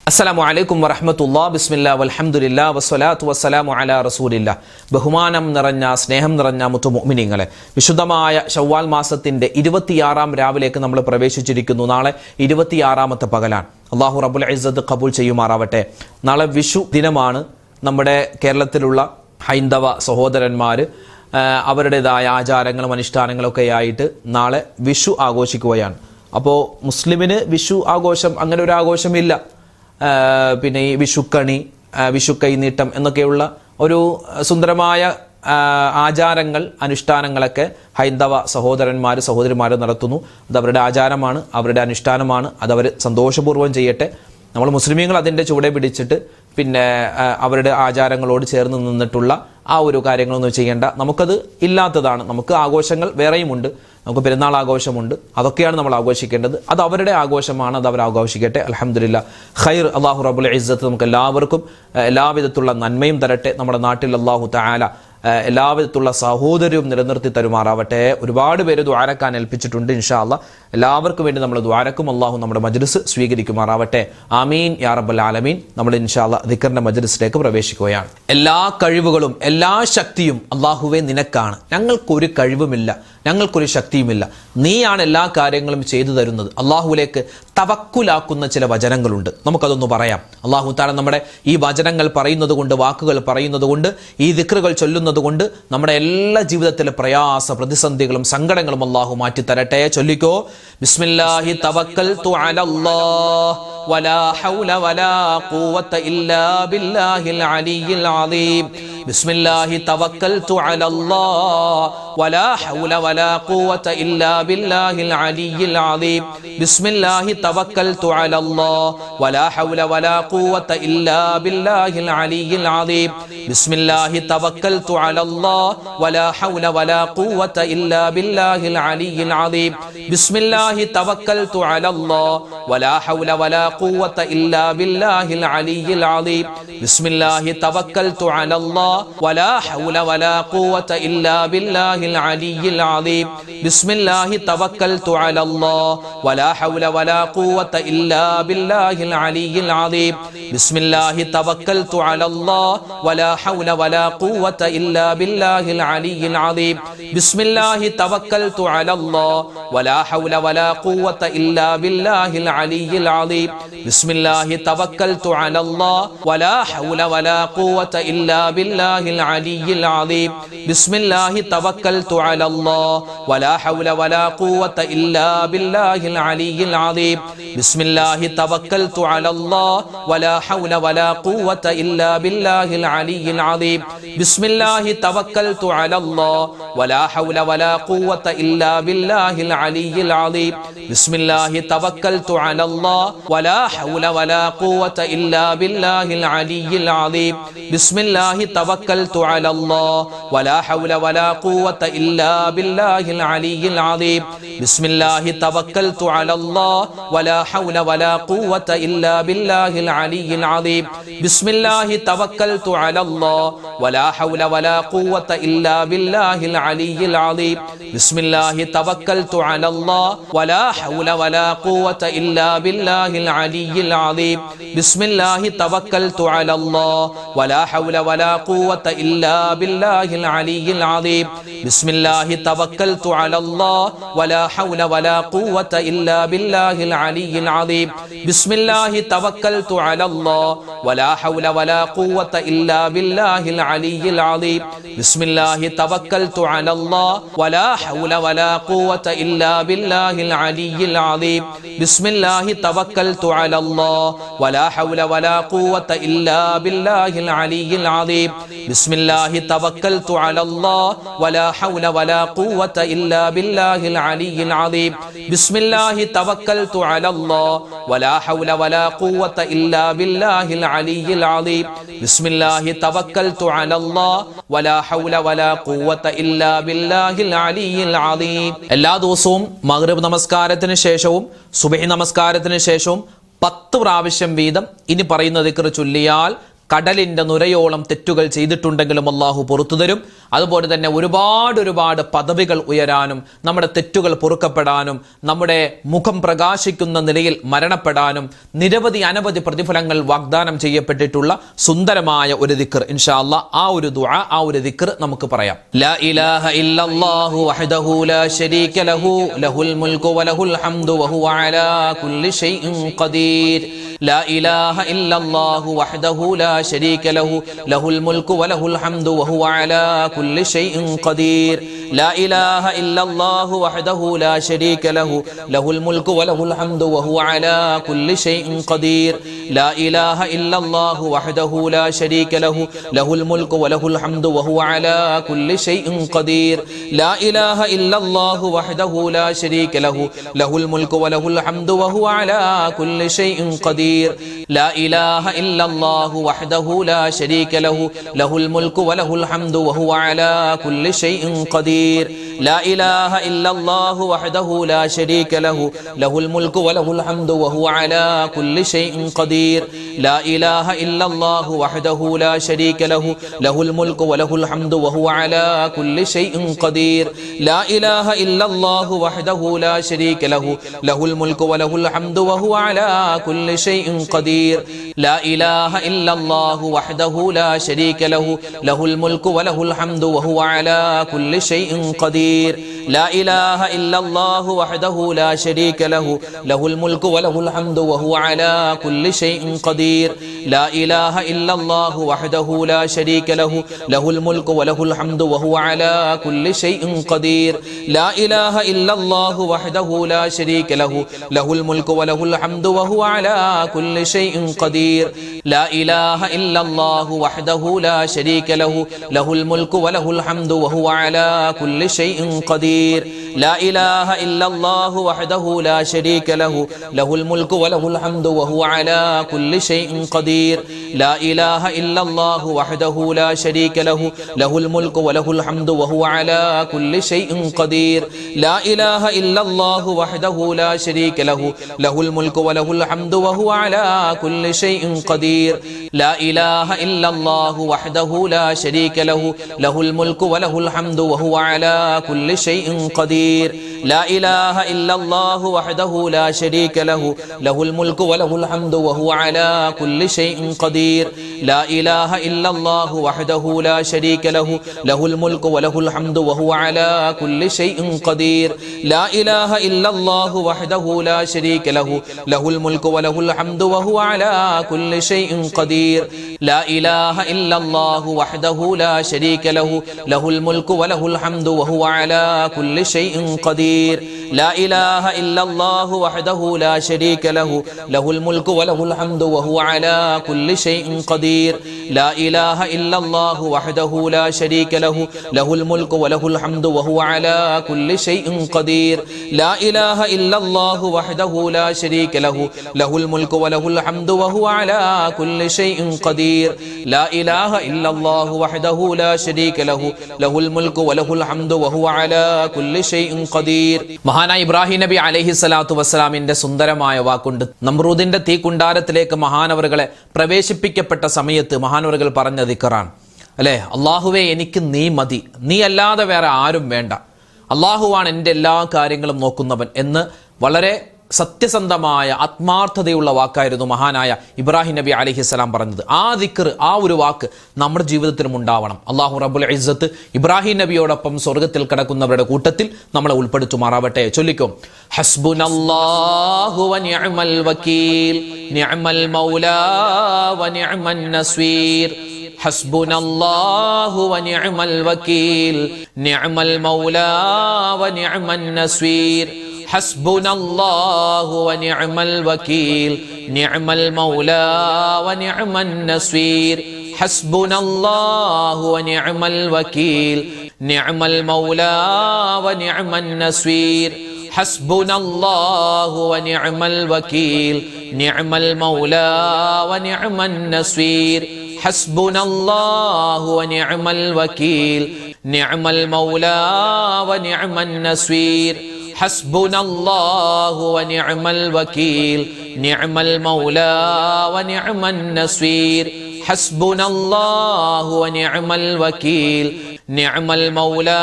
അസ്സലാമു അലൈക്കും വറഹ്മത്തുള്ളാഹി ബിസ്മില്ലാ വൽഹംദുലില്ലാ വസ്സലാത്തു വസ്സലാമു അലാ റസൂലില്ലാ. ബഹുമാനം നിറഞ്ഞ സ്നേഹം നിറഞ്ഞ മുത്തു മുഅ്മിനീങ്ങളെ, വിശുദ്ധമായ ശവ്വാൽ മാസത്തിന്റെ 26-ാം രാവിലേക്ക് നമ്മൾ പ്രവേശിച്ചിരിക്കുന്നു. നാളെ 26-ാമത്തെ പകലാണ്. അല്ലാഹു റബ്ബുൽ ഇസ്സത്ത് ഖബൂൽ ചെയ്യുമാറാവട്ടെ. നാളെ വിഷു ദിനമാണ്. നമ്മുടെ കേരളത്തിലുള്ള ഹൈന്ദവ സഹോദരന്മാർ അവരുടേതായ ആചാരങ്ങളും അനുഷ്ഠാനങ്ങളൊക്കെ ആയിട്ട് നാളെ വിഷു ആഘോഷിക്കുകയാണ്. അപ്പോൾ മുസ്ലിമിന് വിഷു ആഘോഷം അങ്ങനെ ഒരു ആഘോഷമില്ല. പിന്നെ ഈ വിഷുക്കണി, വിഷുക്കൈനീട്ടം എന്നൊക്കെയുള്ള ഒരു സുന്ദരമായ ആചാരങ്ങൾ അനുഷ്ഠാനങ്ങളൊക്കെ ഹൈന്ദവ സഹോദരിമാർ നടത്തുന്നു. അത് അവരുടെ ആചാരമാണ്, അവരുടെ അനുഷ്ഠാനമാണ്. അതവർ സന്തോഷപൂർവ്വം ചെയ്യട്ടെ. നമ്മൾ മുസ്ലിമീങ്ങൾ അതിൻ്റെ ചുവടെ പിടിച്ചിട്ട് പിന്നെ അവരുടെ ആചാരങ്ങളോട് ചേർന്ന് നിന്നിട്ടുള്ള ആ ഒരു കാര്യങ്ങളൊന്നും ചെയ്യേണ്ട. നമുക്കത് ഇല്ലാത്തതാണ്. നമുക്ക് ആഘോഷങ്ങൾ വേറെയുമുണ്ട്. നമുക്ക് പെരുന്നാൾ ആഘോഷമുണ്ട്. അതൊക്കെയാണ് നമ്മൾ ആഘോഷിക്കേണ്ടത്. അത് അവരുടെ ആഘോഷമാണ്, അത് അവർ ആഘോഷിക്കട്ടെ. അൽഹംദുലില്ലാ, ഖൈർ. അല്ലാഹു റബ്ബുൽ ഇസ്സത്ത് നമുക്ക് എല്ലാവർക്കും എല്ലാവിധത്തുള്ള നന്മയും തരട്ടെ. നമ്മുടെ നാട്ടിൽ അല്ലാഹു തആല എല്ലാവിധത്തുള്ള സാഹോദര്യവും നിലനിർത്തി തരുമാറാവട്ടെ. ഒരുപാട് പേര് ദുആരക്കാൻ ഏൽപ്പിച്ചിട്ടുണ്ട്. ഇൻഷാ അല്ലാഹ് എല്ലാവർക്കും വേണ്ടി നമ്മൾ ദുആരക്കും. അല്ലാഹു നമ്മുടെ മജ്ലിസ് സ്വീകരിക്കുമാറാവട്ടെ. ആമീൻ യാ റബ്ബൽ ആലമീൻ. നമ്മൾ ഇൻഷാ അല്ലാഹ് ദിക്റിന്റെ മജ്ലിസിലേക്ക് പ്രവേശിക്കുകയാണ്. എല്ലാ കഴിവുകളും എല്ലാ ശക്തിയും അല്ലാഹുവേ നിനക്കാണ്. ഞങ്ങൾക്കൊരു കഴിവുമില്ല, ഞങ്ങൾക്കൊരു ശക്തിയുമില്ല. നീയാണ് എല്ലാ കാര്യങ്ങളും ചെയ്തു തരുന്നത്. അല്ലാഹുവിലേക്ക് തവക്കുലാക്കുന്ന ചില വചനങ്ങളുണ്ട്. നമുക്കതൊന്ന് പറയാം. അല്ലാഹു തആല നമ്മുടെ ഈ വചനങ്ങൾ പറയുന്നത് കൊണ്ട്, വാക്കുകൾ പറയുന്നത് കൊണ്ട്, ഈ ദിക്റുകൾ ചൊല്ലുന്നത് കൊണ്ട് നമ്മുടെ എല്ലാ ജീവിതത്തിലെ പ്രയാസ പ്രതിസന്ധികളും സങ്കടങ്ങളും അല്ലാഹു മാറ്റി തരട്ടെ. ചൊല്ലിക്കോ. ബിസ്മില്ലാഹി തവക്കൽതു അലല്ലാഹ് വലാ ഹൗല വലാ ഖുവത ഇല്ലാ ബില്ലാഹിൽ അലിയിൽ അദീം. ബിസ്മില്ലാഹി തവക്കൽതു അലല്ലാഹ് വലാ ഹൗല വലാ ഖുവത ഇല്ലാ ബില്ലാഹിൽ അലിയിൽ അദീം. ബിസ്മില്ലാഹി തവക്കൽതു അലല്ലാഹ് വലാ ഹൗല വലാ ഖുവത ഇല്ലാ ബില്ലാഹിൽ അലിയിൽ അദീം. ബിസ്മില്ലാഹി തവക്കൽതു അലല്ലാഹ് വലാ ഹൗല വലാ ഖുവത ഇല്ലാ ബില്ലാഹിൽ അലിയിൽ അദീം. ബിസ്മില്ലാഹി തവക്കൽതു അലല്ലാഹ് വലാ ഹൗല വലാ ഖുവത ഇല്ലാ ബില്ലാഹിൽ അലിയിൽ അദീം. ബിസ്മില്ലാഹി തവക്കൽതു അലല്ലാഹ് വലാ ഹൗല വലാ ഖുവത ഇല്ലാ ബില്ലാഹിൽ അലിയിൽ അദീം. ബിസ്മില്ലാഹി തവക്കൽതു അലല്ലാഹ് വലാ ഹൗല വലാ ഖുവത ഇല്ലാ ബില്ലാഹിൽ അലിയിൽ അദീം. ബിസ്മില്ലാഹി തവക്കൽതു അലല്ലാഹ് വലാ ഹൗല വലാ ഖുവത ഇല്ലാ ബില്ലാഹിൽ അലിയിൽ അദീം. ബിസ്മില്ലാഹി തവക്കൽതു അലല്ലാഹ് വലാ ഹൗല വലാ ഖുവത ഇല്ലാ ബില്ലാഹിൽ അലിയിൽ അദീം. ബിസ്മില്ലാഹി തവക്കൽതു അലല്ലാഹ് വലാ ഹൗല വലാ ഖുവത ഇല്ലാ ബില്ലാഹിൽ അലിയിൽ അദീം. ബിസ്മില്ലാഹി തവക്കൽതു അലല്ലാഹ് വലാ ഹൗല വലാ ഖുവത ഇല്ലാ ബില്ലാഹിൽ അലിയിൽ അദീം. ബിസ്മില്ലാഹി തവക്കൽതു അലല്ലാഹ് വലാ ഹൗല വലാ ഖുവത ഇല്ലാ ബില്ലാഹിൽ അലിയിൽ അദീം. ബിസ്മില്ലാഹി തവക്കൽതു അലല്ലാഹ് വലാ ഹൗല വലാ ഖുവത ഇല്ലാ ബില്ലാഹിൽ അലിയിൽ അദീം. ബിസ്മില്ലാഹി തവക്കൽതു അലല്ലാഹ് വലാ ഹൗല വലാ ഖുവത ഇല്ലാ ബില്ലാഹിൽ അലിയിൽ അദീം. ബിസ്മില്ലാഹി തവക്കൽതു അലല്ലാഹ് വലാ ഹൗല വലാ ഖുവത ഇല്ലാ ബില്ലാഹിൽ അലിയിൽ അദീം. ബിസ്മില്ലാഹി തവക്കൽതു അലല്ലാഹ് വലാ ഹൗല വലാ ഖുവത ഇല്ലാ ബില്ലാഹിൽ അലിയിൽ അദീം. ബിസ്മില്ലാഹി തവക്കൽതു അലല്ലാഹ് വലാ ഹൗല വലാ ഖുവത ഇല്ലാ ബില്ലാഹിൽ അലിയിൽ അദീം. ബിസ്മില്ലാഹി തവക്കൽതു അലല്ലാഹ് വലാ ഹൗല വലാ ഖുവത ഇല്ലാ ബില്ലാഹിൽ അലിയിൽ അദീം. ബിസ്മില്ലാഹി തവക്കൽതു അലല്ലാഹ് വലാ ഹൗല വലാ ഖുവത ഇല്ലാ ബില്ലാഹിൽ അലിയിൽ അദീം. ബിസ്മില്ലാഹി തവക്കൽതു അലല്ലാഹ് വലാ ഹൗല വലാ ഖുവത ഇല്ലാ ബില്ലാഹിൽ അലിയിൽ അദീം. ബിസ്മില്ലാഹി തവക്കൽതു അലല്ലാഹ് വലാ ഹൗല വലാ ഖുവത ഇല്ലാ ബില്ലാഹിൽ അലിയിൽ അദീം. ബിസ്മില്ലാഹി തവക്കൽതു അലല്ലാഹ് വലാ ഹൗല വലാ ഖുവത ഇല്ലാ ബില്ലാഹിൽ അലിയിൽ അദീം. ബിസ്മില്ലാഹി തവക്കൽതു അലല്ലാഹ് വലാ ഹൗല വലാ ഖുവത ഇല്ലാ ബില്ലാഹിൽ അലിയിൽ അദീം. ബിസ്മില്ലാഹി തവക്കൽതു അലല്ലാഹ് വലാ ഹൗല വലാ ഖുവത ഇല്ലാ ബില്ലാഹിൽ അലിയിൽ അദീം. ബിസ്മില്ലാഹി തവക്കൽതു അലല്ലാഹ് വലാ ഹൗല വലാ ഖുവത ഇല്ലാ ബില്ലാഹിൽ അലിയിൽ അദീം. ബിസ്മില്ലാഹി തവക്കൽതു അലല്ലാഹ് വലാ ഹൗല വലാ ഖുവത ഇല്ലാ ബില്ലാഹിൽ അലിയിൽ അദീം. എല്ലാ ദിവസവും മഗ്രിബ് നമസ്കാരത്തിന് ശേഷവും സുബ്ഹി നമസ്കാരത്തിന് ശേഷവും 10 പ്രാവശ്യം വീതം ഇനി പറയുന്ന ദിക്ർ ചൊല്ലിയാൽ കടലിൻ്റെ നുരയോളം തെറ്റുകൾ ചെയ്തിട്ടുണ്ടെങ്കിലും അള്ളാഹു പുറത്തു തരും. അതുപോലെ തന്നെ ഒരുപാട് പദവികൾ ഉയരാനും നമ്മുടെ തെറ്റുകൾ പൊറുക്കപ്പെടാനും നമ്മുടെ മുഖം പ്രകാശിക്കുന്ന നിലയിൽ മരണപ്പെടാനും അനവധി പ്രതിഫലങ്ങൾ വാഗ്ദാനം ചെയ്യപ്പെട്ടിട്ടുള്ള സുന്ദരമായ ഒരു ദിക്ർ ഇൻഷാ അല്ലാഹ്, ആ ഒരു ദുആ, ആ ഒരു ദിക്ർ നമുക്ക് പറയാം. ലാ ഇലാഹ ഇല്ലല്ലാഹു വഹ്ദഹു ലാ ശരീക ലഹു ലഹുൽ മുൽക്കു വലഹുൽ ഹംദു വഹുവ അലാ കുല്ലി ഷൈഇൻ ഖദീർ. لا إله إلا الله وحده لا شريك له له الملك وله الحمد وهو على كل شيء قدير. لا إله إلا الله وحده لا شريك له له الملك وله الحمد وهو على كل شيء قدير. لا إله إلا الله وحده لا شريك له له الملك وله الحمد وهو على كل شيء قدير. لا إله إلا الله وحده لا شريك له له الملك وله الحمد وهو على كل شيء قدير. لا إله إلا الله وحده لا شريك له له الملك وله الحمد وهو على كل شيء قدير. لا إله إلا الله وحده لا شريك له له الملك وله الحمد وهو على كل شيء قدير. لا إله إلا الله وحده لا شريك له له الملك وله الحمد وهو على كل شيء قدير. لا إله إلا الله وحده لا شريك له له الملك وله الحمد وهو على كل شيء قدير. لا إله إلا الله وحده لا شريك له له الملك وله الحمد وهو على كل شيء قدير. لا إله إلا الله وحده لا شريك له له الملك وله الحمد وهو على كل شيء قدير. لا إله إلا الله وحده لا شريك له له الملك وله الحمد وهو على كل شيء قدير. لا إله إلا الله وحده لا شريك له له الملك وله الحمد وهو على كل شيء قدير. لا إله إلا الله وحده لا شريك له له الملك وله الحمد وهو على كل شيء قدير. لا إله إلا الله وحده لا شريك له له الملك وله الحمد وهو على كل شيء قدير. لا إله إلا الله وحده لا شريك له له الملك وله الحمد وهو على كل شيء قدير. لا إله إلا الله وحده لا شريك له له الملك وله الحمد وهو على كل شيء قدير. لا إله إلا الله وحده لا شريك له له الملك وله الحمد وهو على كل شيء قدير. لا إله إلا الله وحده لا شريك له له الملك وله الحمد وهو على كل شيء قدير. لا إله إلا الله وحده لا شريك له له الملك وله الحمد وهو على كل شيء قدير. لا إله إلا الله وحده لا شريك له له الملك وله الحمد وهو على كل شيء قدير. لا إله إلا الله وحده لا شريك له له الملك وله الحمد وهو على كل شيء قدير. لا إله إلا الله وحده لا شريك له له الملك وله الحمد وهو على كل شيء قدير. لا إله إلا الله وحده لا شريك له له الملك وله الحمد وهو على كل شيء قدير. لا إله إلا الله وحده لا شريك له له الملك وله الحمد وهو على كل شيء قدير. لا إله إلا الله وحده لا شريك له له الملك وله الحمد وهو على كل شيء قدير. മഹാനായ ഇബ്രാഹിം നബി അലൈഹി സ്വലാത്തു വസ്സലാമിന്റെ സുന്ദരമായ വാക്കുണ്ട്. നമ്രൂദിന്റെ തീക്കുണ്ടാരത്തിലേക്ക് മഹാനവറുകളെ പ്രവേശിപ്പിക്കപ്പെട്ട സമയത്ത് മഹാനവറുകൾ പറഞ്ഞ ദിക്റാണ് അല്ലേ, അള്ളാഹുവേ എനിക്ക് നീ മതി, നീ അല്ലാതെ വേറെ ആരും വേണ്ട, അള്ളാഹുവാണ് എൻ്റെ എല്ലാ കാര്യങ്ങളും നോക്കുന്നവൻ എന്ന് വളരെ സത്യസന്ധമായ ആത്മാർത്ഥതയുള്ള വാക്കായിരുന്നു മഹാനായ ഇബ്രാഹിം നബി അലൈഹിസ്സലാം പറഞ്ഞത്. ആ ദിക്ർ, ആ ഒരു വാക്ക് നമ്മുടെ ജീവിതത്തിലും ഉണ്ടാവണം. അല്ലാഹു റബ്ബുൽ ഇസ്സത്ത് ഇബ്രാഹിം നബിയോടൊപ്പം സ്വർഗ്ഗത്തിൽ കിടക്കുന്നവരുടെ കൂട്ടത്തിൽ നമ്മളെ ഉൾപ്പെടുത്തുമാറാവട്ടെ. ചൊല്ലിക്കോ, ഹസ്ബുനല്ലാഹു വ നിഅമൽ വകീൽ നിഅമൽ മൗലാ വ നിഅമൻ നസ്വീർ. ഹസ്ബുനല്ലാഹു വ നിഅമൽ വകീൽ നിഅമൽ മൗലാ വ നിഅമൻ നസ്വീർ. حسبنا الله ونعم الوكيل نعم المولى ونعم النصير. حسبنا الله ونعم الوكيل نعم المولى ونعم النصير. حسبنا الله ونعم الوكيل نعم المولى ونعم النصير. حسبنا الله ونعم الوكيل نعم المولى ونعم النصير. حسبنا الله ونعم الوكيل نعم المولى ونعم النصير. ഹസ്ബുനല്ലാഹു വനിഅമൽ വകീൽ നിഅമൽ മൗലാ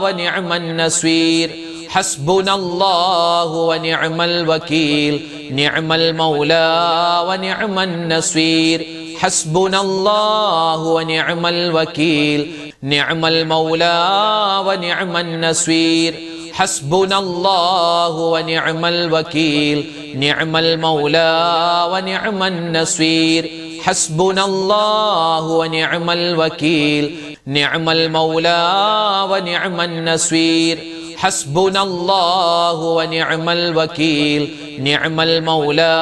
വനിഅമൻ നസീർ ഹസ്ബുനല്ലാഹു വനിഅമൽ വകീൽ നിഅമൽ മൗലാ വനിഅമൻ നസീർ ഹസ്ബുനല്ലാഹു വനിഅമൽ വകീൽ നിഅമൽ മൗലാ വനിഅമൻ നസീർ ഹസ്ബുനല്ലാഹു വനിഅമൽ വകീൽ നിഅമൽ മൗലാ വനിഅമൻ നസീർ ഹസ്ബുനല്ലാഹു വനിഅമൽ വകീൽ നിഅമൽ മൗലാ വനിഅമൻ നസീർ ഹസ്ബുനല്ലാഹു വനിഅമൽ വകീൽ നിഅമൽ മൗലാ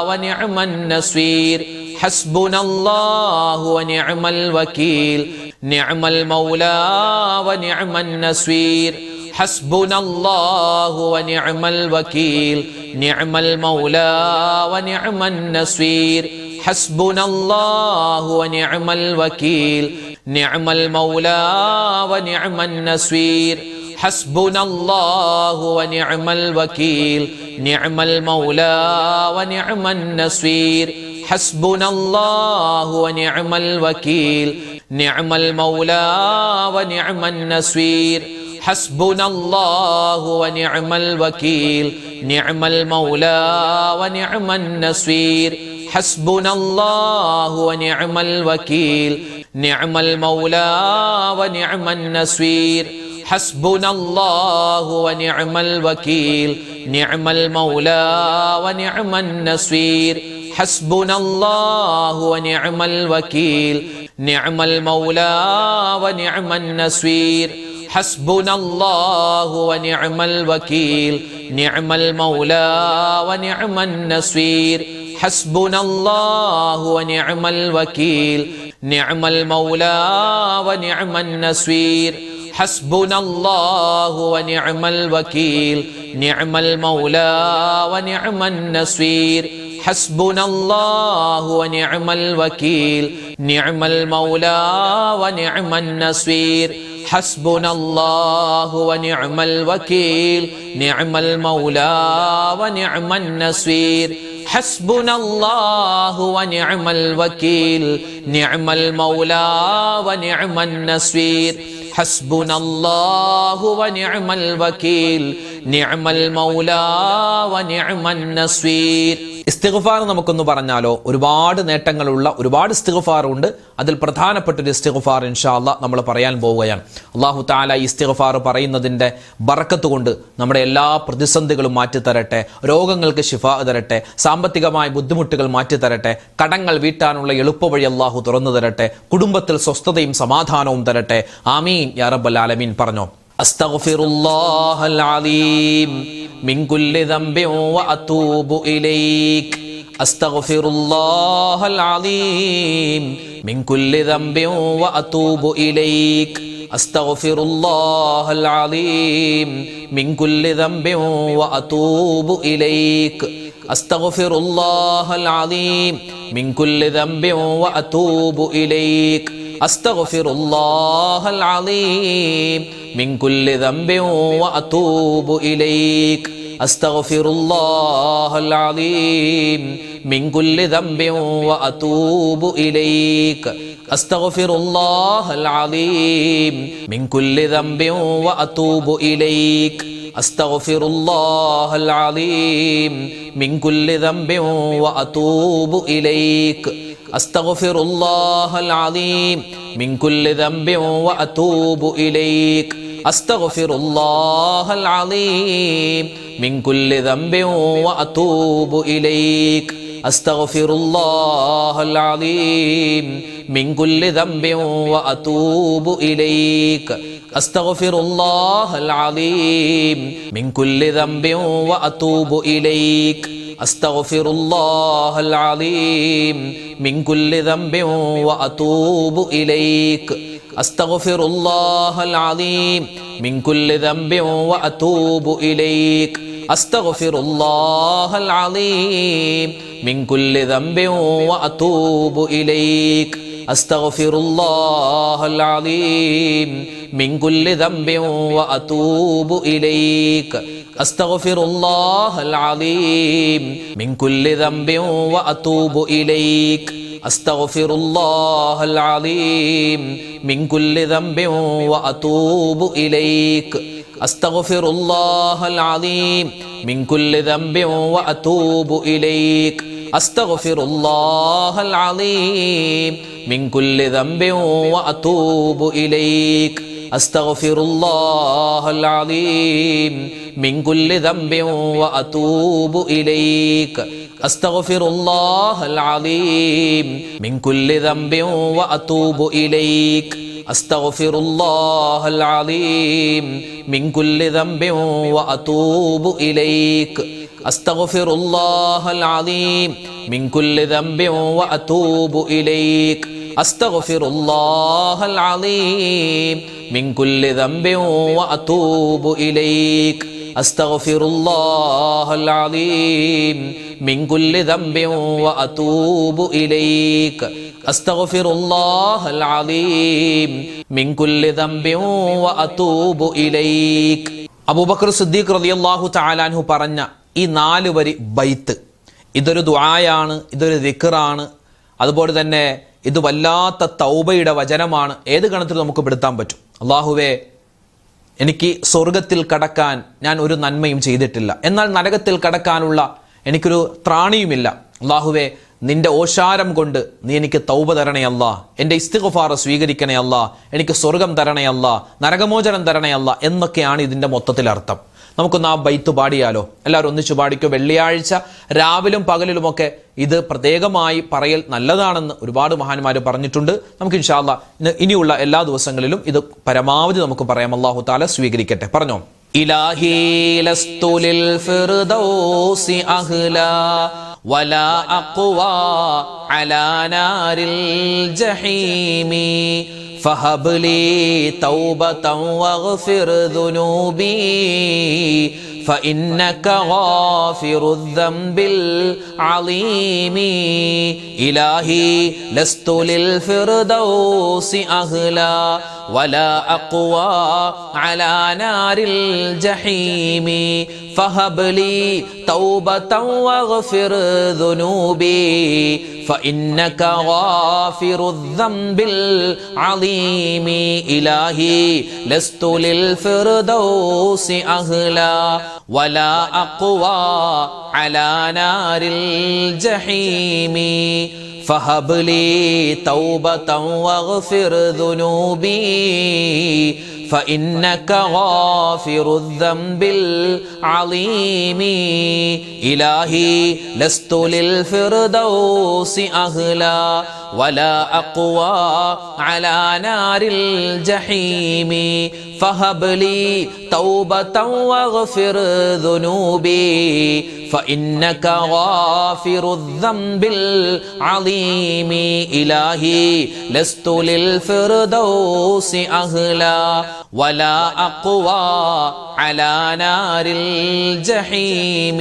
വനിഅമൻ നസീർ ഹസ്ബുനല്ലാഹു വനിഅമൽ വകീൽ നിഅമൽ മൗലാ വനിഅമൻ നസീർ ഹസ്ബുനല്ലാഹു വനിഅമൽ വകീൽ നിഅമൽ മൗലാ വനിഅമൻ നസീർ ഹസ്ബുനല്ലാഹു വനിഅമൽ വകീൽ നിഅമൽ മൗലാ വനിഅമൻ നസീർ ഹസ്ബുനല്ലാഹു വനിഅമൽ വകീൽ നിഅമൽ മൗലാ വനിഅമൻ നസീർ ഹസ്ബുനല്ലാഹു വനിഅമൽ വകീൽ നിഅമൽ മൗലാ വനിഅമൻ നസീർ ഹസ്ബുനല്ലാഹു വനിഅമൽ വകീൽ നിഅമൽ മൗലാ വനിഅമൻ നസീർ ഹസ്ബുനല്ലാഹു വനിഅമൽ വകീൽ നിഅമൽ മൗലാ വനിഅമൻ നസീർ ഹസ്ബുനല്ലാഹു വനിഅമൽ വകീൽ നിഅമൽ മൗലാ വനിഅമൻ നസീർ ഹസ്ബുനല്ലാഹു വനിഅമൽ വകീൽ നിഅമൽ മൗലാ വനിഅമൻ നസീർ ഹസ്ബുനല്ലാഹു വനിഅമൽ വകീൽ നിഅമൽ മൗലാ വനിഅമൻ നസീർ ഹസ്ബുനല്ലാഹു വനിഅമൽ വകീൽ നിഅമൽ മൗലാ വനിഅമൻ നസീർ ഹസ്ബുനല്ലാഹു വനിഅമൽ വകീൽ നിഅമൽ മൗലാ വനിഅമൻ നസീർ ഹസ്ബുനല്ലാഹു വനിഅമൽ വകീൽ നിഅമൽ മൗലാ വനിഅമൻ നസീർ ഹസ്ബുനല്ലാഹു വനിഅമൽ വകീൽ നിഅമൽ മൗലാ വനിഅമൻ നസീർ ഹസ്ബുനല്ലാഹു വനിഅമൽ വകീൽ നിഅമൽ മൗലാ വനിഅമൻ നസീർ ഹസ്ബുനല്ലാഹു വനിഅമൽ വകീൽ നിഅമൽ മൗലാ വനിഅമൻ നസീർ. ഇസ്തിഗ്ഫാർ നമുക്കൊന്ന് പറഞ്ഞാലോ? ഒരുപാട് നേട്ടങ്ങളുള്ള ഒരുപാട് ഇസ്തിഗ്ഫാർ ഉണ്ട്. അതിൽ പ്രധാനപ്പെട്ട ഒരു ഇസ്തിഗ്ഫാർ ഇൻഷാ അല്ലാഹ് നമ്മൾ പറയാൻ പോവുകയാണ്. അല്ലാഹു തആല ഈ ഇസ്തിഗ്ഫാർ പറയുന്നതിൻ്റെ ബറക്കത്ത് കൊണ്ട് നമ്മുടെ എല്ലാ പ്രതിസന്ധികളും മാറ്റിത്തരട്ടെ, രോഗങ്ങൾക്ക് ശിഫാ തരട്ടെ, സാമ്പത്തികമായ ബുദ്ധിമുട്ടുകൾ മാറ്റിത്തരട്ടെ, കടങ്ങൾ വീട്ടാനുള്ള എളുപ്പവഴി അല്ലാഹു തുറന്നു തരട്ടെ, കുടുംബത്തിൽ സ്വസ്ഥതയും സമാധാനവും തരട്ടെ. ആമീൻ യാ റബ്ബൽ ആലമീൻ. പറഞ്ഞോ, അസ്തഗ്ഫിറുല്ലാഹൽ അലീം മിൻ കുല്ലി ദംബിൻ വഅതൂബു ഇലൈക്. അസ്തഗ്ഫിറുല്ലാഹൽ അലീം മിൻ കുല്ലി ദംബിൻ വഅതൂബു ഇലൈക്. അസ്തഗ്ഫിറുല്ലാഹൽ അലീം മിൻ കുല്ലി ദംബിൻ വഅതൂബു ഇലൈക്. അസ്തഗ്ഫിറുല്ലാഹൽ അലീം മിൻ കുല്ലി ദംബിൻ വഅതൂബു ഇലൈക്. അസ്തഗ്ഫിറുല്ലാഹൽ അലീം മിൻ കുല്ലി ദംബിൻ വഅതൂബു ഇലൈക്. അസ്തഗ്ഫിറുല്ലാഹൽ അലീം മിൻ കുല്ലി ദംബിൻ വഅതൂബു ഇലൈക്. അസ്തഗ്ഫിറുല്ലാഹൽ അലീം മിൻ കുല്ലി ദംബിൻ വഅതൂബു ഇലൈക്. അസ്തഗ്ഫിറുല്ലാഹൽ അലീം മിൻ കുല്ലി ദംബിൻ വഅതൂബു ഇലൈക്. അസ്തഗ്ഫിറുല്ലാഹൽ അലീം മിൻ കുല്ലി ദംബിൻ വഅതൂബു ഇലൈക്. അസ്തഗ്ഫിറുല്ലാഹൽ അലീം മിൻ കുല്ലി ദംബിൻ വഅതൂബു ഇലൈക്. അസ്തഗ്ഫിറുല്ലാഹൽ അലീം മിൻ കുല്ലി ദംബിൻ വഅതൂബു ഇലൈക്. അസ്തഗ്ഫിറുല്ലാഹൽ അലീം മിൻ കുല്ലി ദംബിൻ വഅതൂബു ഇലൈക്. അസ്തഗ്ഫിറുല്ലാഹൽ അലീം മിൻ കുല്ലി ദംബിൻ വഅതൂബു ഇലൈക്. അസ്തഗ്ഫിറുല്ലാഹൽ അലീം മിൻ കുല്ലി ദംബിൻ വഅതൂബു ഇലൈക്. അസ്തഗ്ഫിറുല്ലാഹൽ അലീം മിൻ കുല്ലി ദംബിൻ വഅതൂബു ഇലൈക്. അസ്തഗ്ഫിറുല്ലാഹൽ അലീം മിൻ കുല്ലി ദംബിൻ വഅതൂബു ഇലൈക്. അസ്തഗ്ഫിറുല്ലാഹൽ അലീം മിൻ കുല്ലി ദംബിൻ വഅതൂബു ഇലൈക്. അസ്തഗ്ഫിറുല്ലാഹൽ അലീം മിൻ കുല്ലി ദംബിൻ വഅതൂബു ഇലൈക്. അസ്തഗ്ഫിറുല്ലാഹൽ അലീം മിൻ കുല്ലി ദംബിൻ വഅതൂബു ഇലൈക്. അസ്തഗ്ഫിറുല്ലാഹൽ അലീം മിൻ കുല്ലി ദംബിൻ വഅതൂബു ഇലൈക്. അസ്തഗ്ഫിറുല്ലാഹൽ അലീം മിൻ കുല്ലി ദംബിൻ വഅതൂബു ഇലൈക്. അസ്തഗ്ഫിറുല്ലാഹൽ അലീം മിൻ കുല്ലി ദംബിൻ വഅതൂബു ഇലൈക്. അസ്തഗ്ഫിറുല്ലാഹൽ അലീം മിൻ കുല്ലി ദംബിൻ വഅതൂബു ഇലൈക്. അസ്തഗ്ഫിറുല്ലാഹൽ അലീം മിൻ കുല്ലി ദംബിൻ വഅതൂബു ഇലൈക്. അസ്തഗ്ഫിറുല്ലാഹൽ അലീം മിൻ കുല്ലി ദംബിൻ വഅതൂബു ഇലൈക്. അസ്തഗ്ഫിറുല്ലാഹൽ അലീം മിൻ കുല്ലി ദംബിൻ വഅതൂബു ഇലൈക്. അസ്തഗ്ഫിറുല്ലാഹൽ അലീം മിൻ കുല്ലി ദംബിൻ വഅതൂബു ഇലൈക്. അബൂബക്കർ സിദ്ദീഖ് റളിയല്ലാഹു തആല അൻഹു പറഞ്ഞ ഈ 4 വരി ബൈത്ത്, ഇതൊരു ദുആയാണ്, ഇതൊരു ദിക്റാണ്, അതുപോലെ തന്നെ ഇത് വല്ലാത്ത തൗബയുടെ വചനമാണ്. ഏത് ഗണത്തിൽ നമുക്ക് പെടുത്താൻ പറ്റും? അല്ലാഹുവേ, എനിക്ക് സ്വർഗത്തിൽ കടക്കാൻ ഞാൻ ഒരു നന്മയും ചെയ്തിട്ടില്ല, എന്നാൽ നരകത്തിൽ കടക്കാനുള്ള എനിക്കൊരു ത്രാണിയുമില്ല. അല്ലാഹുവേ, നിന്റെ ഓശാരം കൊണ്ട് നീ എനിക്ക് തൗബ തരണേ അല്ലാ, എൻ്റെ ഇസ്തിഗ്ഫാർ സ്വീകരിക്കണേ അല്ലാ, എനിക്ക് സ്വർഗം തരണേ അല്ലാ, നരകമോചനം തരണേ അല്ലാ എന്നൊക്കെയാണ് ഇതിൻ്റെ മൊത്തത്തിൽ അർത്ഥം. നമുക്കൊന്ന് ആ ബൈത്ത് പാടിയാലോ? എല്ലാവരും ഒന്നിച്ചു പാടിക്കോ. വെള്ളിയാഴ്ച രാവിലും പകലിലുമൊക്കെ ഇത് പ്രത്യേകമായി പറയൽ നല്ലതാണെന്ന് ഒരുപാട് മഹാന്മാർ പറഞ്ഞിട്ടുണ്ട്. നമുക്ക് ഇൻഷാ അല്ലാഹ് ഇനിയുള്ള എല്ലാ ദിവസങ്ങളിലും ഇത് പരമാവധി നമുക്ക് പറയാം. അല്ലാഹു തആല സ്വീകരിക്കട്ടെ. പറഞ്ഞോ. ഇലാഹി ലസ്തു ലിൽ ഫിർദൗസി അഹ്ലാ വലാ അഖ്വാ അലാ നാരിൽ ജഹീമി فهب لي توبة واغفر ذنوبي فإنك غافر الذنب العظيم إلهي لست للفردوس أهلا ولا أقوى على نار الجحيم فهب لي توبة واغفر ذنوبي فإنك غافر الذنب العظيم إلهي لست للفردوس أهلا ولا أقوى على نار الجحيم فهب لي توبة واغفر ذنوبي فإنك غافر الذنب العظيم إلهي لست للفردوس أهلا ولا أقوى على نار الجحيم فهب لي توبة واغفر ذنوبي فإنك غافر الذنب العظيم إلهي لست للفردوس أهلا ولا أقوى على نار الجحيم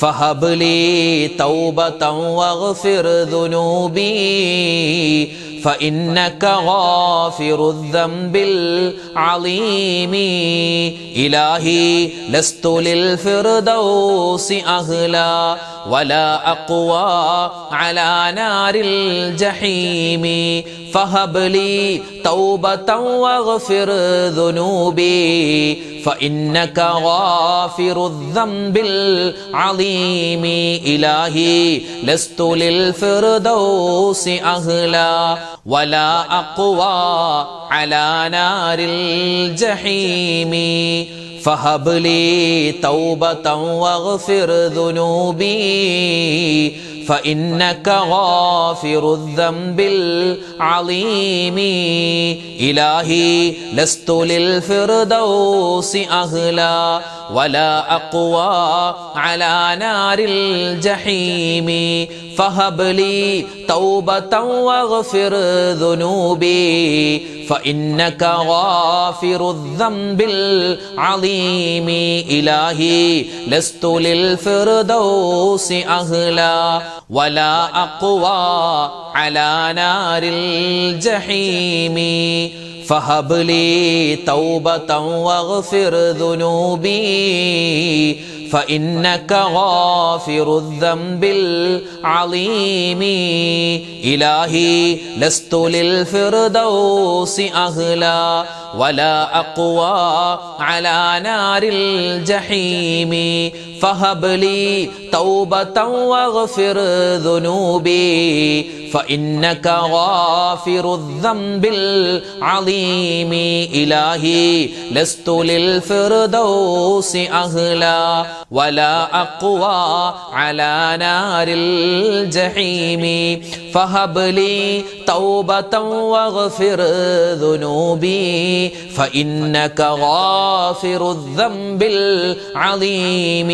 فهب لي توبة واغفر ذنوبي فإنك غافر الذنب العظيم إلهي لست للفردوس أهلا ولا أقوى على نار الجحيم فهب لي توبة واغفر ذنوبي فإنك غافر الذنب العظيم إلهي لست للفردوس أهلا ولا أقوى على نار الجحيم فهب لي توبة واغفر ذنوبي فإنك غافر الذنب العظيم إلهي لست للفردوس أهلا ولا أقوى على نار الجحيم فهب لي توبة واغفر ذنوبي فإنك غافر الذنب العظيم إلهي لست للفردوس أهلا ولا أقوى على نار الجحيم فهب لي توبة واغفر ذنوبي فإنك غافر الذنب العظيم إلهي لست للفردوس أهلا ولا أقوى على نار الجحيم فهب لي توبة واغفر ذنوبي فإنك غافر الذنب العظيم إلهي لست للفردوس أهلا ولا أقوى على نار الجحيم فهب لي توبة واغفر ذنوبي فإنك غافر الذنب العظيم.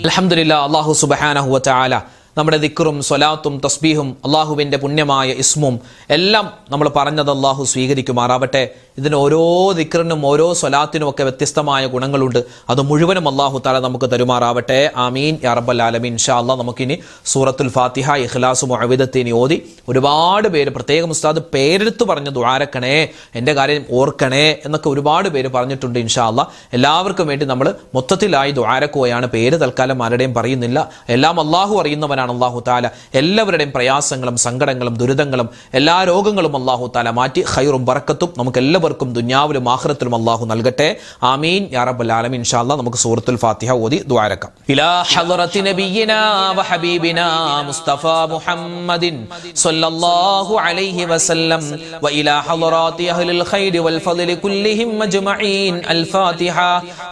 അൽഹംദുലില്ലാ, അല്ലാഹു സുബ്ഹാനഹു വ തആല നമ്മുടെ ദിക്റും സ്വലാത്തും തസ്ബീഹും അള്ളാഹുവിൻ്റെ പുണ്യമായ ഇസ്മും എല്ലാം നമ്മൾ പറഞ്ഞത് അള്ളാഹു സ്വീകരിക്കുമാറാവട്ടെ. ഇതിന് ഓരോ ദിക്റിനും ഓരോ സ്വലാത്തിനും ഒക്കെ വ്യത്യസ്തമായ ഗുണങ്ങളുണ്ട്. അത് മുഴുവനും അള്ളാഹു തആല നമുക്ക് തരുമാറാവട്ടെ. ആമീൻ യാ റബ്ബൽ ആലമീൻ. ഇൻഷാ അല്ലാഹ് നമുക്കിനി സൂറത്തുൽ ഫാത്തിഹ, ഇഖ്ലാസ്, മുഅവ്വിദത്തീൻ ഓതി ഒരുപാട് പേര് പ്രത്യേകം ഉസ്താദ് പേരെടുത്ത് പറഞ്ഞ് ദുആരക്കണേ, എൻ്റെ കാര്യം ഓർക്കണേ എന്നൊക്കെ ഒരുപാട് പേര് പറഞ്ഞിട്ടുണ്ട്. ഇൻഷാ അല്ലാഹ് എല്ലാവർക്കും വേണ്ടി നമ്മൾ മൊത്തത്തിലായി ദുആരക്കുകയാണ്. പേര് തൽക്കാലം ആരുടെയും പറയുന്നില്ല. എല്ലാം അള്ളാഹു അറിയുന്നവനാണ് അല്ലാഹു തആല. എല്ലാവരുടെയും പ്രയാസങ്ങളും സങ്കടങ്ങളും ദുരിതങ്ങളും എല്ലാ രോഗങ്ങളും അല്ലാഹു തആല മാറ്റി ഖൈറും ബറക്കത്തും നമുക്ക് എല്ലാവർക്കും ദുനിയാവിലും ആഖിറത്തിലും അല്ലാഹു നൽകട്ടെ. ആമീൻ യാ റബ്ബൽ ആലമീൻ. ഇൻഷാ അല്ലാഹ് നമുക്ക് സൂറത്തുൽ ഫാത്തിഹ ഓതി ദുആരക്കാം. ഇലാ ഹളറത്തി നബിയിനാ വ ഹബീബിനാ മുസ്തഫ മുഹമ്മദിൻ സ്വല്ലല്ലാഹു അലൈഹി വസല്ലം വ ഇലാ ഹളറാത്തി അഹ്ലിൽ ഖൈരി വൽ ഫദ്ലി കുല്ലിഹിം അജ്മഈൻ. അൽ ഫാത്തിഹ.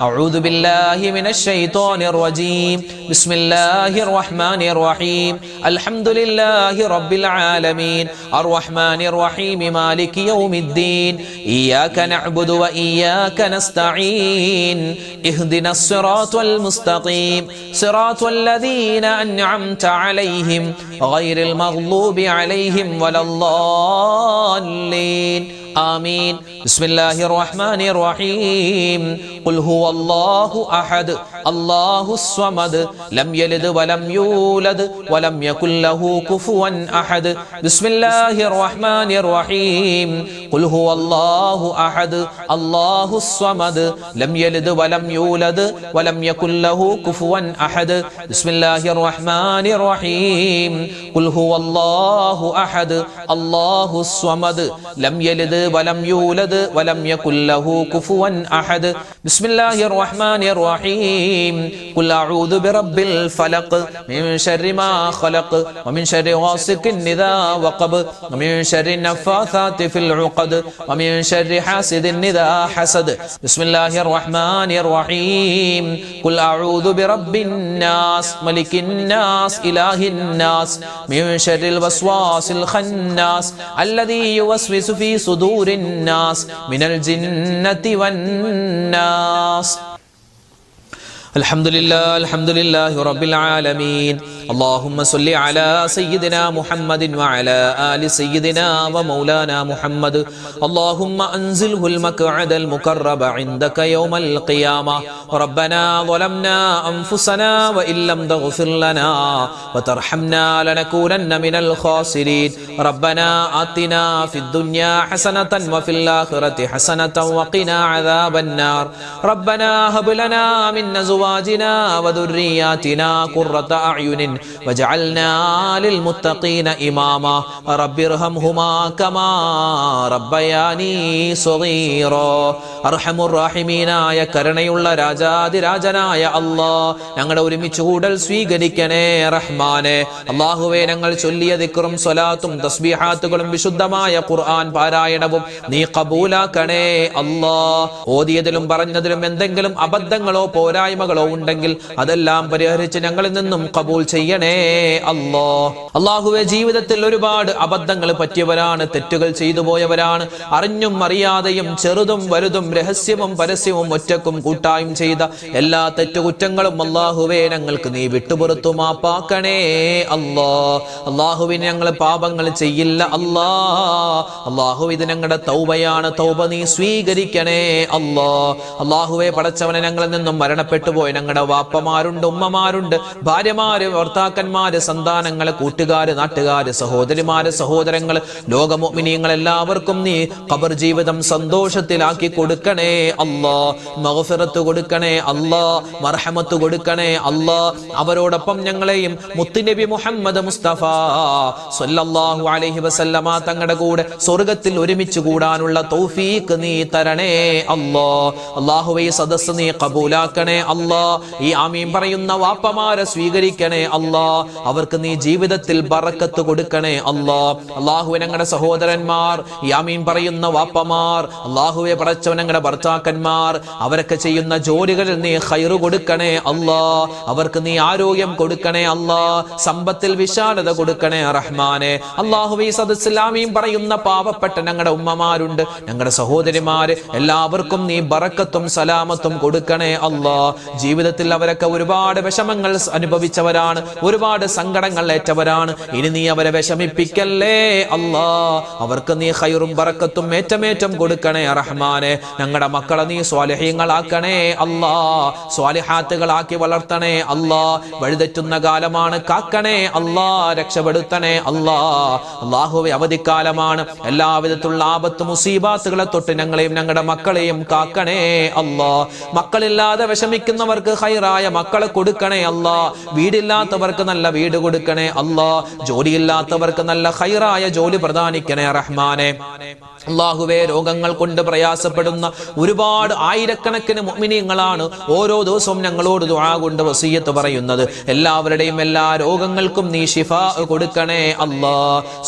അഊദു ബില്ലാഹി മിനശ് ശൈത്വാനിർ റജീം. ബിസ്മില്ലാഹിർ റഹ്മാനിർ റഹീം. الحمد لله رب العالمين الرحمن الرحيم مالك يوم الدين إياك نعبد وإياك نستعين اهدنا الصراط المستقيم صراط الذين أنعمت عليهم غير المغضوب عليهم ولا الضالين آمين. بسم الله الرحمن الرحيم. قل هو الله أحد الله الصمد لم يلد ولم يولد ولم يكن له كفوا أحد. بسم الله الرحمن الرحيم. قل هو الله أحد الله الصمد لم يلد ولم يولد ولم يكن له كفوا أحد. بسم الله الرحمن الرحيم. قل هو الله أحد الله الصمد لم يلد ولم يولد ولم يكن له كفوا أحد. بسم الله الرحمن الرحيم. قل أعوذ برب الفلق من شر ما خلق ومن شر غاسق إذا وقب ومن شر النفاثات في العقد ومن شر حاسد إذا حسد. بسم الله الرحمن الرحيم. قل أعوذ برب الناس ملك الناس إله الناس من شر الوسواس الخناس الذي يوسوس في صدور الناس من الجنة والناس. الحمد لله رب العالمين. اللهم صل على سيدنا محمد وعلى آل سيدنا ومولانا محمد. اللهم أنزله المقعد المقرب عندك يوم القيامة. ربنا ظلمنا أنفسنا وإن لم تغفر لنا وترحمنا لنكونن من الخاسرين. ربنا آتنا في الدنيا حسنة وفي الآخرة حسنة وقنا عذاب النار. ربنا هب لنا من أزواجنا وذرياتنا قرة أعين وجعلنا للمتقين إماما. رب ارحمهما كما ربياني صغيرا. അർഹമുർ റഹീമീനായ കരുണയുള്ള രാജാതിരാജനായ അല്ലാഹ്, ഞങ്ങളുടെ ഒരുമിച്ച് കൂടൽ സ്വീകരിക്കണേ റഹ്മാനെ. അല്ലാഹുവേ, ഞങ്ങൾ ചൊല്ലിയ ദിക്റും സ്വലാത്തും തസ്ബീഹാത്തുകളും വിശുദ്ധമായ ഖുർആൻ പാരായണവും നീ ഖബൂലാക്കണേ അല്ലാഹ്. ഓതിയതിലും പറഞ്ഞതിലും എന്തെങ്കിലും അബദ്ധങ്ങളോ പോരായ്മകളോ ഉണ്ടെങ്കിൽ അതെല്ലാം പരിഹരിച്ച് ഞങ്ങളിൽ നിന്നും ഖബൂൽ ചെയ്യണേ അല്ലാഹ്. അല്ലാഹുവേ, ജീവിതത്തിൽ ഒരുപാട് അബദ്ധങ്ങൾ പറ്റിയവരാണ്, തെറ്റുകൾ ചെയ്തു പോയവരാണ്. അറിഞ്ഞും അറിയാതെയും ചെറുതും വലുതും രഹസ്യവും പരസ്യവും ഒറ്റക്കും കൂട്ടായും ചെയ്ത എല്ലാ തെറ്റുകുറ്റങ്ങളും അല്ലാഹുവേ ഞങ്ങൾക്ക് നീ വിട്ടുപുറത്തു മാപ്പാക്കണേ അല്ലാഹ്. അല്ലാഹുവിന് ഞങ്ങൾ പാപങ്ങൾ ചെയ്യില്ല അല്ലാഹ്. അല്ലാഹു, ഇത് ഞങ്ങളുടെ തൗബയാണ്, തൗബ നീ സ്വീകരിക്കണേ അല്ലാഹ്. അല്ലാഹുവേ, പടച്ചവനെ, ഞങ്ങളിൽ നിന്നും മരണപ്പെട്ടു പോയ ഞങ്ങളുടെ വാപ്പമാരുണ്ട്, ഉമ്മമാരുണ്ട്, ഭാര്യമാര്, ഭർത്താക്കന്മാര്, സന്താനങ്ങള്, കൂട്ടുകാര്, നാട്ടുകാര്, സഹോദരിമാര്, സഹോദരങ്ങള്, ലോക മുഅ്മിനീങ്ങൾ എല്ലാവർക്കും നീ ഖബർ ജീവിതം സന്തോഷത്തിലാക്കി കൊടുക്കണേ അല്ലാ. മഗ്ഫിറത്ത് കൊടുക്കണേ അല്ലാ, മർഹമത്ത് കൊടുക്കണേ അല്ലാ. അവരോടൊപ്പം ഞങ്ങളെയും മുത്തുനബി മുഹമ്മദ് മുസ്തഫ സ്വല്ലല്ലാഹു അലൈഹി വസല്ലമ തങ്ങളുടെ കൂടെ സ്വർഗ്ഗത്തിൽ ഒരുമിച്ച് കൂടാനുള്ള തൗഫീഖ് നീ തരണേ അല്ലാ. അല്ലാഹുവേ സദസ്സ് നീ ഖബൂലാക്കണേ അല്ലാ. ഈ ആമീൻ പറയുന്ന വാപ്പമാരെ സ്വീകരിക്കണേ അല്ലാ. അവർക്ക് നീ ജീവിതത്തിൽ ബറക്കത്ത് കൊടുക്കണേ അല്ലാ. അല്ലാഹുവേ ഞങ്ങളുടെ സഹോദരന്മാർ, ഈ ആമീൻ പറയുന്ന വാപ്പമാർ, അല്ലാഹുവേ പടച്ചവൻ ഞങ്ങളുടെ ഭർത്താക്കന്മാർ, അവരൊക്കെ ചെയ്യുന്ന ജോലികളിൽ നീ ഖൈറ് കൊടുക്കണേ അല്ലാ. അവർക്ക് നീ ആരോഗ്യം കൊടുക്കണേ അല്ലാ. സമ്പത്തിൽ വിശാലത കൊടുക്കണേ റഹ്മാനെ. അല്ലാഹുവേ സദസ്സിൽ ആമീൻ പറയുന്ന പാവപ്പെട്ട ഞങ്ങളുടെ ഉമ്മമാരുണ്ട്, ഞങ്ങളുടെ സഹോദരിമാര്, എല്ലാവർക്കും നീ ബറക്കത്തും സലാമത്തും കൊടുക്കണേ അല്ലാ. ജീവിതത്തിൽ അവരൊക്കെ ഒരുപാട് വിഷമങ്ങൾ അനുഭവിച്ചവരാണ്, ഒരുപാട് സങ്കടങ്ങൾ ഏറ്റവരാണ്. ഇനി നീ അവരെ വിഷമിപ്പിക്കല്ലേ അല്ലാ. അവർക്ക് നീ ഖൈറും ബറക്കത്തും ഏറ്റമേറ്റം കൊടുക്കണേ റഹ്മാനെ. ഞങ്ങളുടെ മക്കളെ നീ സ്വാലിഹീങ്ങളാക്കണേ അല്ലാ. സ്വാലിഹാത്തുകളാക്കി വളർത്തണേ അല്ലാ. വഴിതെറ്റുന്ന കാലമാണ്, കാക്കണേ അല്ലാ. രക്ഷപ്പെടുത്തണേ അല്ലാ. അല്ലാഹുവേ അവധിക്കാലമാണ്, എല്ലാവിധത്തിലുള്ള ആപത്ത് മുസീബാത്തുകളെ തൊട്ട് ഞങ്ങളെയും ഞങ്ങളുടെ മക്കളെയും കാക്കണേ അല്ലാ. മക്കളില്ലാതെ വിഷമിക്കുന്നവർക്ക് ഖൈറായ മക്കളെ കൊടുക്കണേ അല്ലാ. വീടില്ലാത്തവർക്ക് നല്ല വീട് കൊടുക്കണേ അല്ലാ. ജോലിയില്ലാത്തവർക്ക് നല്ല ഖൈറായ ജോലി പ്രദാനിക്കണേ റഹ്മാനെ. അല്ലാഹുവേ രോഗങ്ങൾ കൊണ്ട് പ്രയാസപ്പെടുന്ന ഒരുപാട് ആയിരക്കണക്കിന് മുഅ്മിനീങ്ങളാണ് ഓരോ ദിവസവും ഞങ്ങളോട് ദുആ കൊണ്ട് വസിയത്ത് പറയുന്നത്. എല്ലാവരുടെയും എല്ലാ രോഗങ്ങൾക്കും നീ ശിഫാ കൊടുക്കണേ അല്ലാ.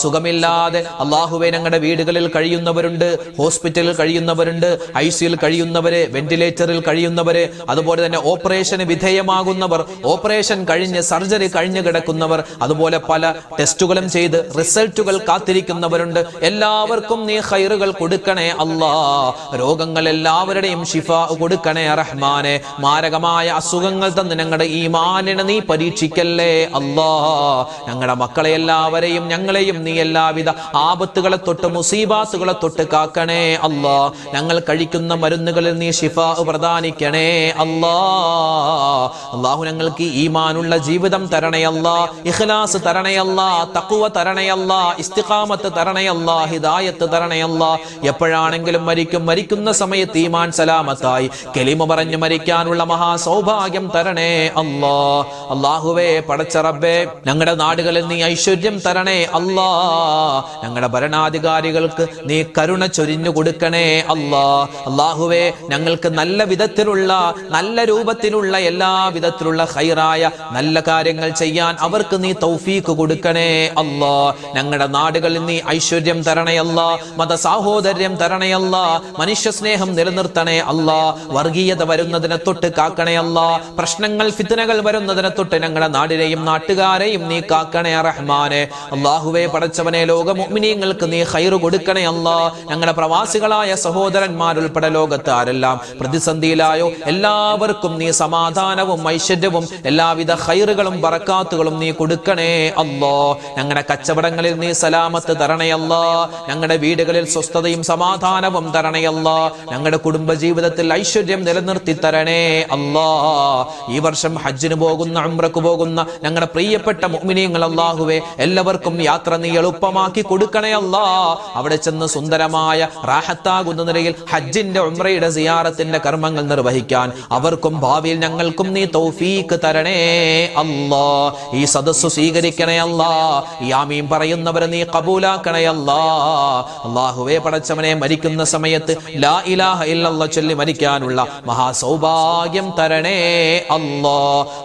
സുഖമില്ലാതെ അല്ലാഹുവേ ഞങ്ങളുടെ വീടുകളിൽ കഴിയുന്നവരുണ്ട്, ഹോസ്പിറ്റലിൽ കഴിയുന്നവരുണ്ട്, ICUയിൽ കഴിയുന്നവര്, വെന്റിലേറ്ററിൽ കഴിയുന്നവര്, അതുപോലെ തന്നെ ഓപ്പറേഷന് വിധേയമാകുന്നവർ, ഓപ്പറേഷൻ കഴിഞ്ഞ് സർജറി കഴിഞ്ഞ് കിടക്കുന്നവർ, അതുപോലെ പല ടെസ്റ്റുകളും ചെയ്ത് റിസൾട്ടുകൾ കാത്തിരിക്കുന്നവരുണ്ട്. എല്ലാവർക്കും നീ ഖൈറുകൾ കൊടുക്കണേ അല്ലാ. രോഗങ്ങൾ എല്ലാവരുടെയും ശിഫാ കൊടുക്കണേ റഹ്മാനെ. മാരകമായ അസുഖങ്ങൾ തന്ന് ഞങ്ങളുടെ ഈമാനിനെ നീ പരീക്ഷിക്കല്ലേ അല്ലാ. ഞങ്ങളുടെ മക്കളെ എല്ലാവരെയും ഞങ്ങളെയും നീ എല്ലാവിധ ആപത്തുകളെ തൊട്ട് മുസീബാത്തുകളെ തൊട്ട് കാക്കണേ അല്ലാ. ഞങ്ങൾ കഴിക്കുന്ന മരുന്നുകളിൽ നീ ശിഫാ പ്രദാനിക്കണേ അല്ലാ. അല്ലാഹു ഞങ്ങൾക്ക് ഈമാനുള്ള ജീവിതം തരണേ അല്ലാ. ഇഖ്ലാസ് തരണേ അല്ലാ. തഖ്വ തരണേ അല്ലാ. ഇസ്തിഖാമത്ത് തരണേ അല്ലാ. ഹിദായത്ത് തരണേ അല്ലാ. എപ്പോഴാണെങ്കിലും മരിക്കുന്ന സമയത്ത് ഈമാൻ സലാമത്തായി കലിമ പറഞ്ഞു മരിക്കാനുള്ള മഹാ സൗഭാഗ്യം തരണേ അല്ലാ. അല്ലാഹുവേ പടച്ച റബ്ബേ, ഞങ്ങളുടെ നാടുകളിൽ നീ ഐശ്വര്യം തരണേ അല്ലാ. ഞങ്ങളുടെ ഭരണാധികാരികൾക്ക് നീ കരുണ ചൊരിഞ്ഞു കൊടുക്കണേ അല്ലാ. അല്ലാഹുവേ ഞങ്ങൾക്ക് നല്ല വിധത്തിലുള്ള നല്ല രൂപത്തിലുള്ള എല്ലാ വിധത്തിലുള്ള ഖൈറായ നല്ല കാര്യങ്ങൾ ചെയ്യാൻ അവർക്ക് നീ തൗഫീഖ് കൊടുക്കണേ അല്ലാ. ഞങ്ങളുടെ നാടുകളിൽ നീ ഐശ്വര്യം തരണേ അല്ലാ. മത സാഹോദര്യം തരണേ അല്ലാ. മനുഷ്യ സ്നേഹം നിലനിർത്തണേ അല്ലാ. വർഗീയത വരുന്നതിനെ തൊട്ട് കാക്കണേ അല്ലാ. പ്രശ്നങ്ങൾ ഫിത്നകൾ വരുന്നതിനെ തൊട്ട് ഞങ്ങളുടെ നാടിനെയും നാട്ടുകാരെയും നീ കാക്കണേ റഹ്മാനെ. അല്ലാഹുവേ പടച്ചവനെ, ലോക മുഅ്മിനീങ്ങൾക്ക് നീ ഖൈറ് കൊടുക്കണേ അല്ലാ. ഞങ്ങളുടെ പ്രവാസികളായ സഹോദരന്മാരുൾപ്പെടെ ലോകത്ത് ആരെല്ലാം പ്രതിസന്ധിയിലായോ എല്ലാവർക്കും നീ സമാധാനവും ഐശ്വര്യവും എല്ലാവിധ ഖൈറുകളും ബറക്കാത്തുകളും നീ കൊടുക്കണേ അല്ലാ. ഞങ്ങളുടെ കച്ചവടങ്ങളിൽ നീ സലാമത്ത് തരണേ അല്ലാ. ഞങ്ങളുടെ വീടുകളിൽ സ്വസ്ഥതയും സമാധാനവും തരണേ അല്ലാ. ഞങ്ങളുടെ കുടുംബ ജീവിതത്തിൽ ഐശ്വര്യം നിലനിർത്തി തരണേ അല്ലാ. ഈ വർഷം ഹജ്ജിന് പോകുന്ന, ഉംറക്ക് പോകുന്ന ഞങ്ങളുടെ പ്രിയപ്പെട്ട മുഅ്മിനീങ്ങൾ അല്ലാഹുവേ, എല്ലാവർക്കും യാത്ര നീ എളുപ്പമാക്കി കൊടുക്കണേ അല്ലാ. അവിടെ ചെന്ന് സുന്ദരമായ റാഹത്താകുന്ന നിലയിൽ ഹജ്ജിന്റെ ഉംറയുടെ സിയാറത്തിന്റെ കർമ്മങ്ങൾ നിർവഹിക്കാൻ അവർക്കും ഭാവിയിൽ ഞങ്ങൾക്കും നീ തൗഫീഖ് തരണേ അല്ലാ. ഈ സദസ്സ് സ്വീകരിക്കണേ അല്ലാ. ഈ ആമീൻ പറയുന്നവരെ നീ ഖബൂലാക്കണേ അല്ലാ. അല്ലാഹുവേ പടച്ചവനെ, മരിക്കുന്ന സമയത്ത് ലാ ഇലാഹ ഇല്ലല്ലാഹ് ചൊല്ലി മരിക്കാനുള്ള മഹാ സൗഭാഗ്യം തരണേ അല്ലാ.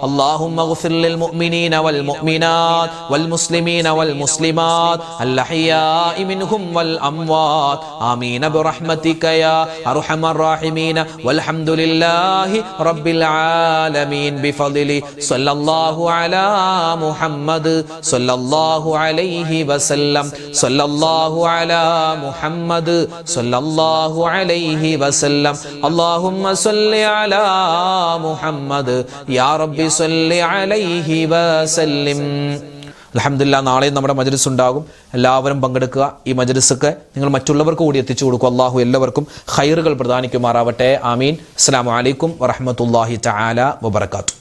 അല്ലാഹുമ്മ ഗ്ഫിർ ലിൽ മുഅ്മിനീന വൽ മുഅ്മിനാത്ത് വൽ മുസ്ലിമീന വൽ മുസ്ലിമാത്ത് അൽ അഹ്യാഇ മിൻഹും വൽ അംവാത് ആമീൻ ബിറഹ്മതിക യാ അർഹമർ റഹീമീൻ വൽഹംദുലില്ലാഹി റബ്ബിൽ ആലമീൻ ബിഫദ്ലി സ്വല്ലല്ലാഹു അലാ മുഹമ്മദ് സ്വല്ലല്ലാഹു അലൈഹി വസല്ലം സ്വല്ലല്ലാഹു അലാ മുഹമ്മദ് സ്വല്ലല്ലാഹു അലൈഹി വസല്ലം അല്ലാഹുമ്മ സ്വല്ലി അലാ മുഹമ്മദ് യാ റബ്ബി സ്വല്ലി അലൈഹി വസല്ലം. അൽഹംദുലില്ലാഹ്, നാളെ നമ്മുടെ മജ്‌ലിസ് ഉണ്ടാകും. എല്ലാവരും പങ്കെടുക്കുക. ഈ മജ്‌ലിസൊക്കെ നിങ്ങൾ മറ്റുള്ളവർക്ക് കൂടി എത്തിച്ചു കൊടുക്കുക. അല്ലാഹു എല്ലാവർക്കും ഖൈറുകൾ പ്രദാനിക്കുമാറാവട്ടെ. ആമീൻ. അസ്സലാമു അലൈക്കും വറഹ്മത്തുള്ളാഹി തആല വബറകാതുഹു.